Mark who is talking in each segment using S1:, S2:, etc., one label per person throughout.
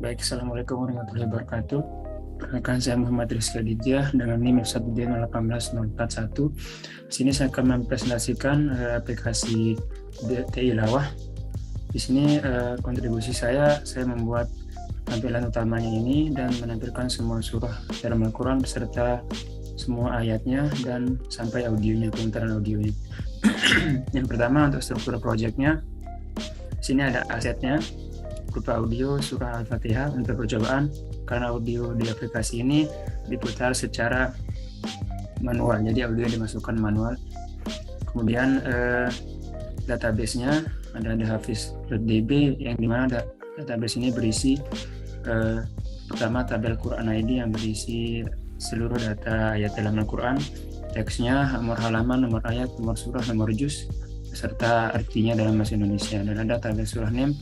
S1: Baik, Assalamualaikum warahmatullahi wabarakatuh. Perkenalkan, saya Muhammad Rizky Aditya dengan NIM 1D018-041. Di sini saya akan mempresentasikan aplikasi TI Lawah. Di sini kontribusi saya membuat tampilan utamanya ini dan menampilkan semua surah dalam Al-Quran beserta semua ayatnya dan sampai audionya, pemutaran audionya. Yang pertama, untuk struktur projectnya, di sini ada asetnya berupa audio surah Al-Fatihah. Untuk percobaan, karena audio di aplikasi ini diputar secara manual, jadi audio dimasukkan manual. Kemudian database-nya ada Hafiz.db, yang dimana database ini berisi pertama tabel Quran ID yang berisi seluruh data ayat dalam Al-Quran, teksnya, nomor halaman, nomor ayat, nomor surah, nomor juz, serta artinya dalam bahasa Indonesia. Dan ada tabel surah name.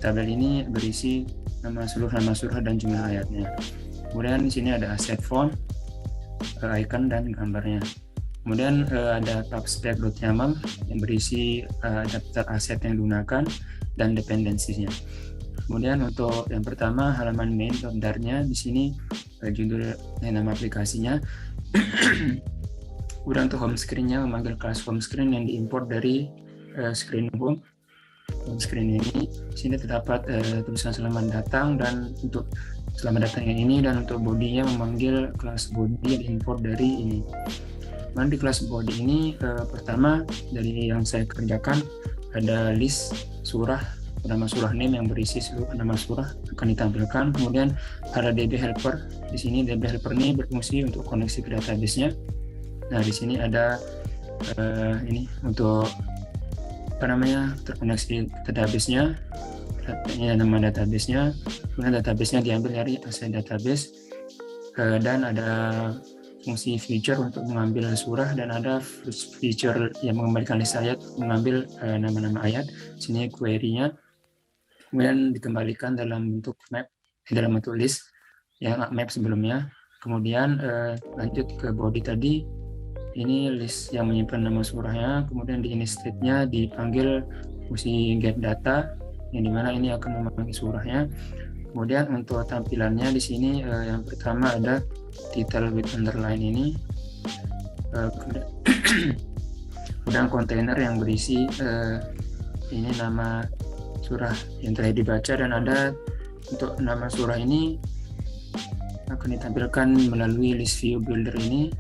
S1: Tabel ini berisi seluruh nama surah dan jumlah ayatnya. Kemudian di sini ada aset font, icon dan gambarnya. Kemudian ada tab spec.yaml yang berisi daftar aset yang digunakan dan dependensinya. Kemudian untuk yang pertama, halaman main.dar-nya, di sini judul nama aplikasinya. Kemudian untuk home screen-nya, memanggil kelas home screen yang diimport dari screen home screen ini. Di sini terdapat tulisan selamat datang, dan untuk selamat datang yang ini, dan untuk bodinya memanggil kelas body yang diimport dari ini. Nah, di kelas body ini pertama dari yang saya kerjakan ada list surah, nama surah name yang berisi seluruh nama surah akan ditampilkan. Kemudian ada DB helper. Di sini DB helper ini berfungsi untuk koneksi ke database-nya. Nah, di sini ada ini untuk terkoneksi ke database-nya. Ini nama database-nya. Kemudian database-nya diambil dari aset database, dan ada fungsi feature untuk mengambil surah, dan ada feature yang mengembalikan list ayat, mengambil nama-nama ayat. Sini query-nya kemudian dikembalikan dalam bentuk map, dalam bentuk list yang map sebelumnya. Kemudian lanjut ke body tadi, ini list yang menyimpan nama surahnya. Kemudian di init state-nya dipanggil fungsi get data, yang dimana ini akan memanggil surahnya. Kemudian untuk tampilannya di sini yang pertama ada title with underline ini, kemudian kontainer yang berisi ini nama surah yang telah dibaca, dan ada untuk nama surah ini akan ditampilkan melalui list view builder ini,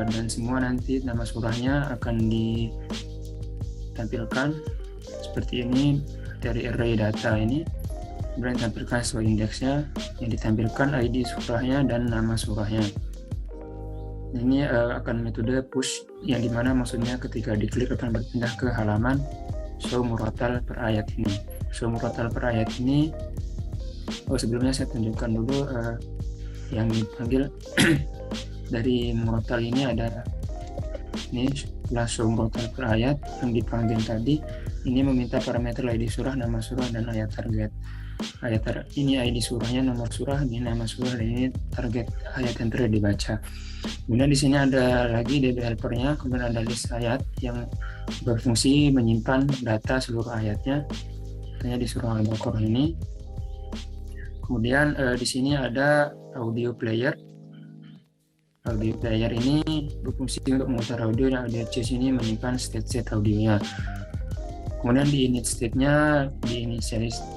S1: dan semua nanti nama surahnya akan ditampilkan seperti ini dari array data ini. Kemudian ditampilkan sesuai indeksnya, yang ditampilkan ID surahnya dan nama surahnya. Ini akan metode push, yang dimana maksudnya ketika diklik akan berpindah ke halaman show murotal per ayat ini. Show murotal per ayat ini, sebelumnya saya tunjukkan dulu yang dipanggil dari murotal ini. Ada ini kelas show murotal per ayat yang dipanggil tadi. Ini meminta parameter ID surah, nama surah, dan ayat target. Ini ID surahnya, nomor surah, ini nama surah, dan ini target ayat yang telah dibaca. Kemudian di sini ada lagi DB helpernya. Kemudian ada list ayat yang berfungsi menyimpan data seluruh ayatnya, katanya di surah Al-Baqarah ini. Kemudian di sini ada audio player. Audio player ini berfungsi untuk memutar audio, dan audio choose ini menyimpan state audionya. Kemudian di init state-nya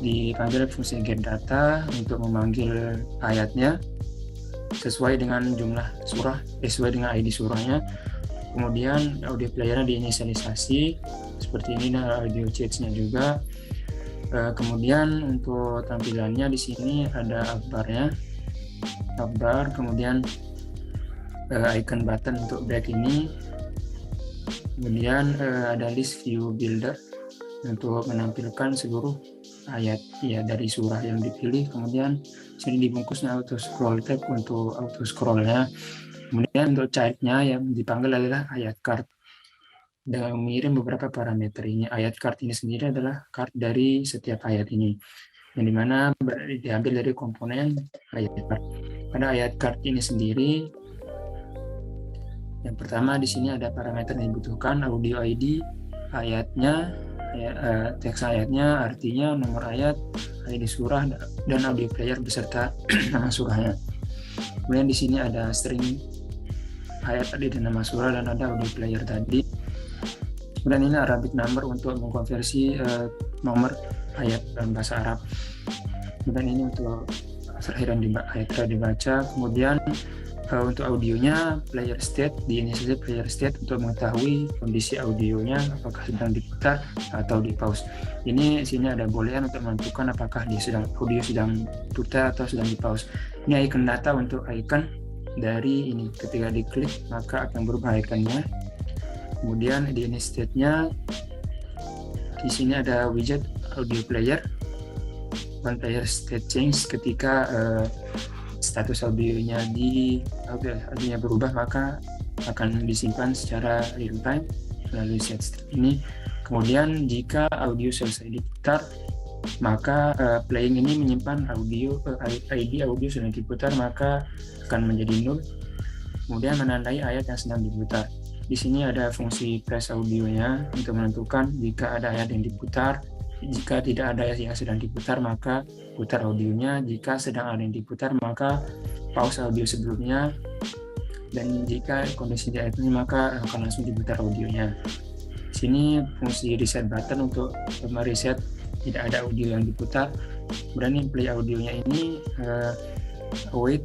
S1: dipanggil fungsi get data untuk memanggil ayatnya sesuai dengan jumlah surah, sesuai dengan ID surahnya. Kemudian audio player-nya diinisialisasi seperti ini, dan audio change-nya juga. Kemudian untuk tampilannya di sini ada akbarnya, akbar, kemudian icon button untuk back ini. Kemudian ada list view builder untuk menampilkan seluruh ayat ya dari surah yang dipilih. Kemudian sini dibungkusnya auto scroll tab untuk auto scrollnya. Kemudian untuk child-nya yang dipanggil adalah ayat card, dengan mengirim beberapa parameter. Ini ayat card ini sendiri adalah card dari setiap ayat ini, yang dimana diambil dari komponen ayat card. Pada ayat card ini sendiri, yang pertama di sini ada parameter yang dibutuhkan, audio ID, ayatnya, teks ayatnya, artinya, nomor ayat, ID surah, dan audio player beserta nama surahnya. Kemudian di sini ada string ayat tadi dan nama surah, dan ada audio player tadi. Kemudian ini Arabic number untuk mengkonversi nomor ayat dalam bahasa Arab. Kemudian ini untuk ayat terakhir dibaca. Kemudian untuk audionya, player state, diinisiasi player state untuk mengetahui kondisi audionya apakah sedang diputar atau di pause. Ini sini ada boolean untuk menentukan apakah audio sedang putar atau sedang di pause. Ini icon data untuk icon dari ini. Ketika diklik maka akan berubah ikonnya. Kemudian di ini state-nya, di sini ada widget audio player, one player state change. Ketika status audionya berubah maka akan disimpan secara real time melalui set string ini. Kemudian jika audio selesai diputar maka playing ini menyimpan ID audio sedang diputar, maka akan menjadi null. Kemudian menandai ayat yang sedang diputar. Di sini ada fungsi press audionya untuk menentukan jika ada ayat yang diputar. Jika tidak ada ayat yang sedang diputar maka putar audionya. Jika sedang ada yang diputar maka pause audio sebelumnya. Dan jika kondisi di ayat ini maka akan langsung diputar audionya. Di sini fungsi reset button untuk mereset tidak ada audio yang diputar. Kemudian play audionya ini await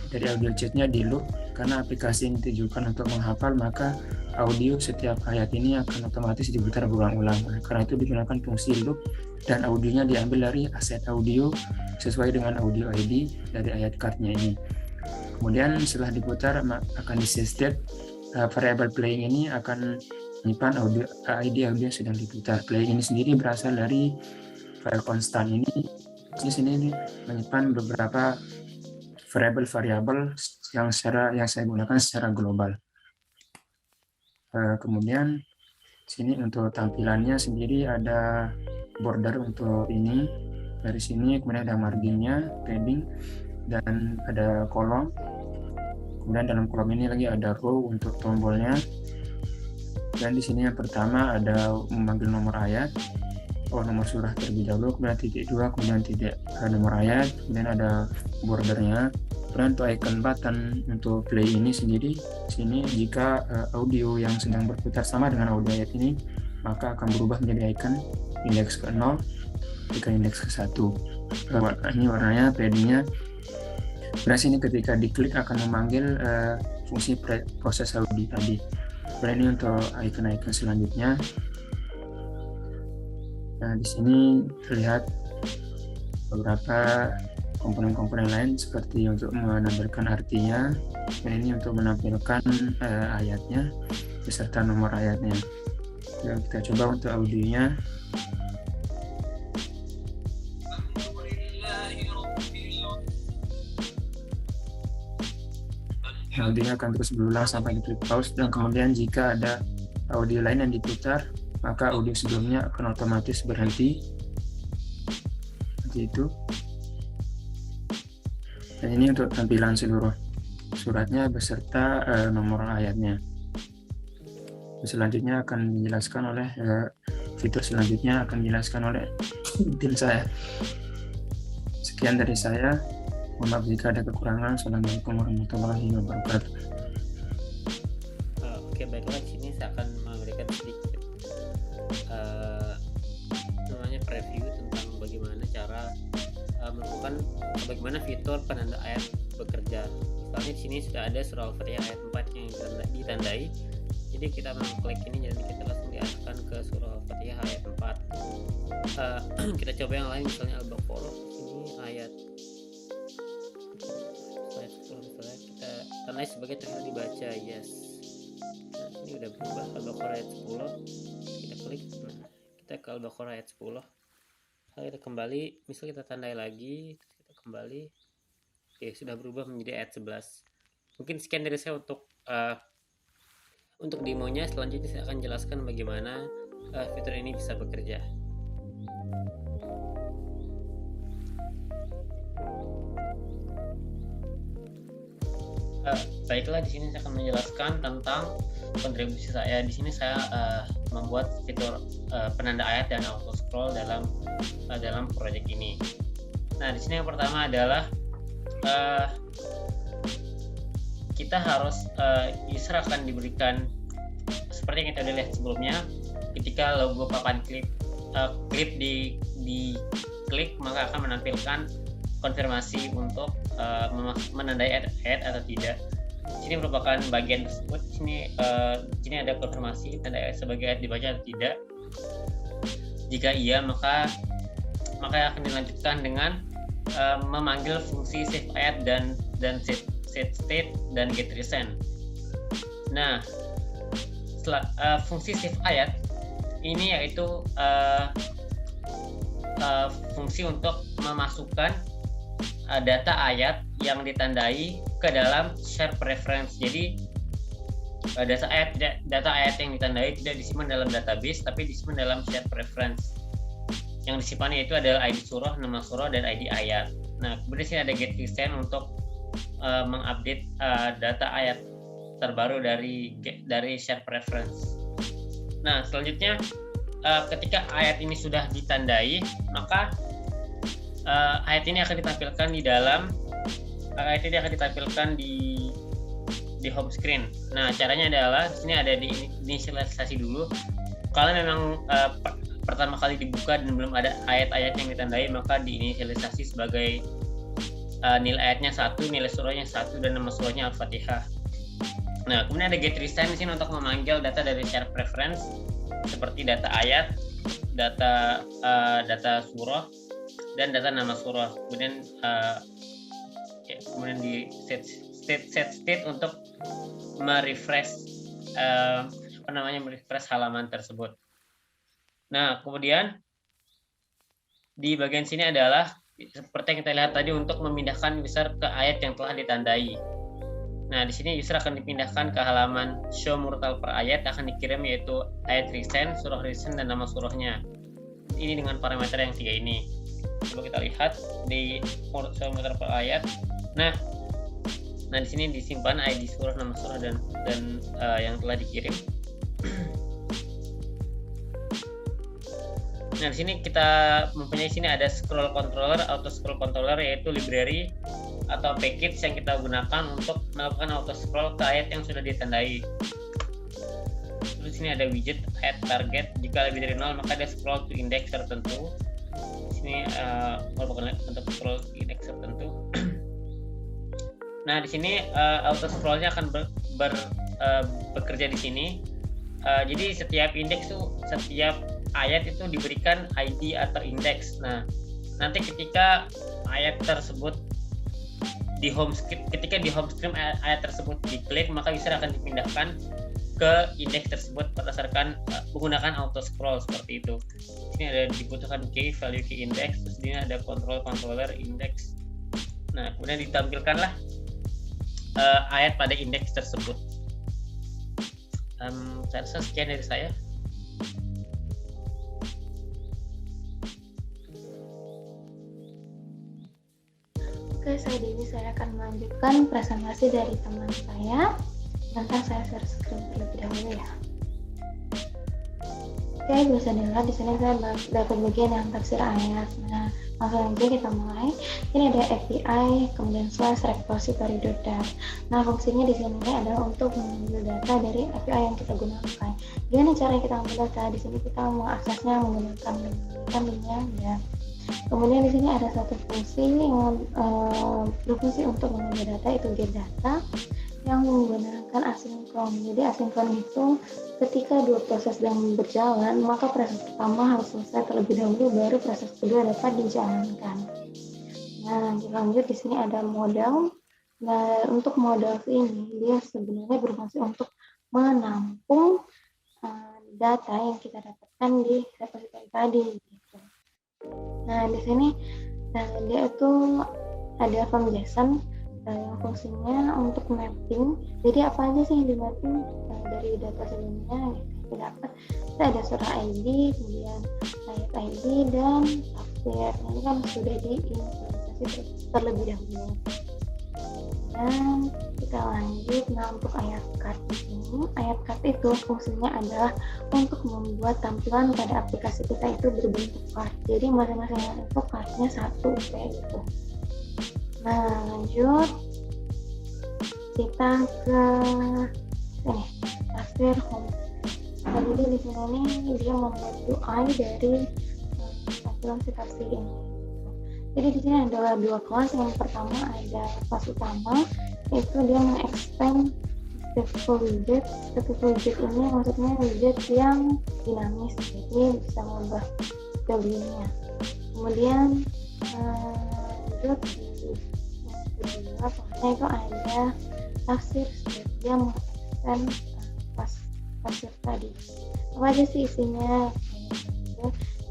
S1: dari audio chatnya di loop, karena aplikasi ini ditujukan untuk menghafal, maka audio setiap ayat ini akan otomatis diputar berulang-ulang. Karena itu digunakan fungsi loop, dan audionya diambil dari aset audio sesuai dengan audio ID dari ayat cardnya ini. Kemudian setelah diputar akan di-state, variable playing ini akan menyimpan ID audio sedang diputar. Playing ini sendiri berasal dari file constant ini. Di sini menyimpan beberapa variabel yang saya gunakan secara global. Kemudian sini untuk tampilannya sendiri ada border untuk ini dari sini, kemudian ada marginnya, padding, dan ada kolom. Kemudian dalam kolom ini lagi ada row untuk tombolnya. Dan di sini yang pertama ada memanggil nomor ayat, nomor surah terlebih dahulu, kemudian titik 2, kemudian titik nomor ayat, kemudian ada bordernya. Kemudian untuk icon button untuk play ini sendiri, sini jika audio yang sedang berputar sama dengan audio ayat ini, maka akan berubah menjadi icon indeks ke 0 ketika indeks ke 1. Ini warnanya, paddingnya. Kemudian sini ketika diklik akan memanggil fungsi proses audio tadi. Kemudian ini untuk icon-icon selanjutnya. Nah, di sini terlihat beberapa komponen-komponen lain seperti untuk menampilkan artinya, dan ini untuk menampilkan ayatnya beserta nomor ayatnya. Ya, kita coba untuk audionya. Audionya akan terus berulang sampai diklik pause, dan kemudian jika ada audio lain yang diputar maka audio sebelumnya akan otomatis berhenti seperti itu. Dan ini untuk tampilan seluruh suratnya beserta nomor ayatnya. Selanjutnya akan dijelaskan oleh fitur selanjutnya akan dijelaskan oleh tim saya. Sekian dari saya. Mohon maaf jika ada kekurangan. Assalamualaikum warahmatullahi wabarakatuh.
S2: Oke, baiklah, di sini saya akan memberikan sedikit preview tentang bagaimana cara melakukan bagaimana fitur penanda ayat bekerja. Misalnya di sini sudah ada surah Al-Fatihah ayat 4 yang ditandai. Jadi kita mengklik ini dan kita langsung diarahkan ke surah Al-Fatihah ayat 4. Kita coba yang lain, misalnya Al-Baqarah. Ini ayat 10, misalnya kita tandai sebagai terakhir dibaca, yes. Nah, ini udah berubah Al-Baqarah ayat 10. Kita klik, kita ke Al-Baqarah ayat 10. Lalu kita kembali, misal kita tandai lagi, kita kembali. Oke, sudah berubah menjadi ayat 11. Mungkin sekian dari saya untuk demonya. Selanjutnya saya akan jelaskan bagaimana fitur ini bisa bekerja. Baiklah, di sini saya akan menjelaskan tentang kontribusi saya. Di sini saya membuat fitur penanda ayat dan auto scroll dalam proyek ini. Nah, di sini yang pertama adalah kita harus user akan diberikan seperti yang kita udah lihat sebelumnya, ketika logo papan klip diklik maka akan menampilkan konfirmasi untuk menandai ayat atau tidak. Sini merupakan bagian tersebut. Sini ada konfirmasi tanda ayat sebagai ayat dibaca atau tidak. Jika iya, maka akan dilanjutkan dengan memanggil fungsi save ayat dan set state dan get recent. Nah, setelah fungsi save ayat ini yaitu fungsi untuk memasukkan data ayat yang ditandai ke dalam share preference. Jadi data ayat yang ditandai tidak disimpan dalam database, tapi disimpan dalam share preference. Yang disimpan yaitu adalah ID surah, nama surah, dan ID ayat. Nah, kemudian sini ada get recent untuk mengupdate data ayat terbaru dari share preference. Nah, selanjutnya ketika ayat ini sudah ditandai, maka ayat ini akan ditampilkan di home screen. Nah, caranya adalah di sini ada di inisialisasi dulu. Kalau memang pertama kali dibuka dan belum ada ayat-ayat yang ditandai, maka diinisialisasi sebagai nilai ayatnya 1, nilai surahnya 1, dan nama surahnya Al-Fatihah. Nah, kemudian ada get recent di sini untuk memanggil data dari share preference seperti data ayat, data surah, dan data nama surah. Kemudian di set state untuk merefresh halaman tersebut. Nah, kemudian di bagian sini adalah seperti yang kita lihat tadi untuk memindahkan user ke ayat yang telah ditandai. Nah, di sini user akan dipindahkan ke halaman show murtal per ayat, akan dikirim yaitu ayat recent, surah recent, dan nama surahnya. Ini dengan parameter yang 3 ini. Coba kita lihat di show murtal per ayat. Nah di sini disimpan ID surah, nama surah, dan yang telah dikirim. Nah, di sini kita mempunyai sini ada scroll controller, auto scroll controller, yaitu library atau package yang kita gunakan untuk melakukan auto scroll ke ayat yang sudah ditandai. Terus sini ada widget ayat target, jika lebih dari 0 maka dia scroll to index tertentu. Di sini merupakan untuk scroll to index tertentu. Nah, di sini auto scrollnya akan bekerja di sini. Jadi setiap ayat itu diberikan ID atau indeks. Nah, nanti ketika ayat tersebut ketika di home screen ayat tersebut diklik, maka user akan dipindahkan ke indeks tersebut berdasarkan menggunakan auto scroll seperti itu. Ini ada dibutuhkan key value key index, terus ini ada controller index. Nah, kemudian ditampilkanlah ayat pada indeks tersebut. Saya rasa sekian dari saya.
S3: Oke, saya akan melanjutkan presentasi dari teman saya. Tentang saya share screen terlebih dahulu ya. Oke, bisa dilihat di sini saya dapat bagian yang tafsir ayat. Nah, langsung aja kita mulai. Ini ada API, kemudian /repository.dart. Nah, fungsinya di sini adalah untuk mengambil data dari API yang kita gunakan. Gimana cara kita mengambil data? Di sini kita mengaksesnya menggunakan linknya ya. Kemudian di sini ada satu fungsi yang berfungsi untuk mengambil data, itu get data, yang menggunakan asinkron. Jadi asinkron itu ketika dua proses sedang berjalan, maka proses pertama harus selesai terlebih dahulu, baru proses kedua dapat dijalankan. Nah, kita lanjut. Di sini ada model. Nah, untuk model ini dia sebenarnya berfungsi untuk menampung data yang kita dapatkan di repository tadi. Gitu. Nah, di sini dia itu ada form JSON yang fungsinya untuk mapping. Jadi apa aja sih yang di mapping dari data sebelumnya kita dapat? Kita ada surah ID, kemudian ayat ID, dan tafsir. Nah, ini kan sudah diinisialisasi terlebih dahulu. Dan kita lanjut. Nah, untuk ayat card ini, ayat card itu fungsinya adalah untuk membuat tampilan pada aplikasi kita itu berbentuk card. Jadi masing-masing itu cardnya satu kayak gitu. Nah, lanjut kita ke ini tafsir home. Jadi di sini dia membuat UI dari tampilan si tafsir ini. Jadi di sini adalah dua kelas. Yang pertama ada kelas utama, yaitu dia mengexpand stateful widget. Stateful widget ini maksudnya widget yang dinamis, jadi bisa mengubah value-nya. Kemudian lanjut di kedua kelasnya itu ada tafsir state. Dia mengexpand kelas tafsir tadi. Apa aja sih isinya?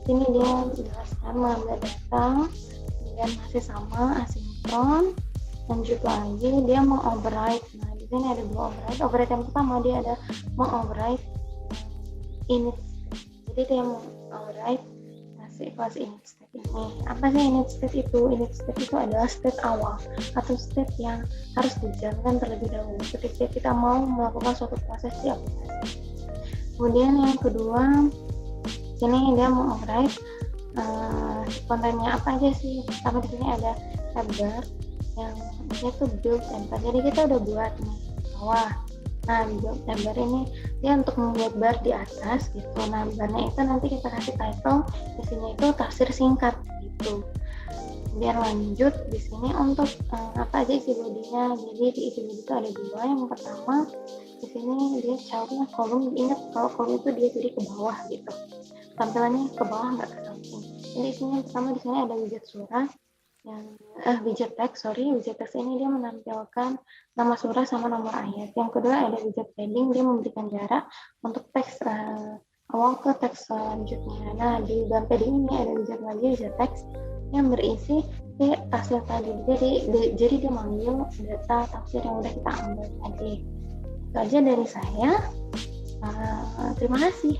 S3: Sini dia menjelaskan mengambil data dan masih sama asinkron. Lanjut lagi dia mengoverride. Nah, di sini ada dua override. Override yang pertama dia ada mengoverride init state. Jadi dia mengoverride si kelas init state ini. Apa sih init state itu? Init state itu adalah state awal atau state yang harus dijalankan terlebih dahulu ketika kita mau melakukan suatu proses di aplikasi. Kemudian yang kedua, sini dia mengoverride kontennya apa aja sih. Pertama di sini ada tab bar yang itu build template. Jadi kita udah buat nih bawah. Nah, di build tab bar ini dia untuk membuat bar di atas gitu. Nah, barnya itu nanti kita kasih title, isinya itu tafsir singkat gitu. Kemudian lanjut di sini untuk apa aja isi bodinya. Jadi di isi bodi itu ada dua. Yang pertama di sini dia childnya kolom. Ingat kalau kolom itu dia jadi ke bawah gitu. Tampilannya ke bawah nggak ke samping. Jadi isinya pertama di sini ada widget surah yang widget text. Widget text ini dia menampilkan nama surah sama nomor ayat. Yang kedua ada widget padding, dia memberikan jarak untuk teks awal ke teks selanjutnya. Nah, di dalam padding ini ada widget lagi, widget text yang berisi tafsir tadi. Jadi dia mengambil data tafsir yang udah kita ambil tadi. Itu aja dari saya. Terima kasih.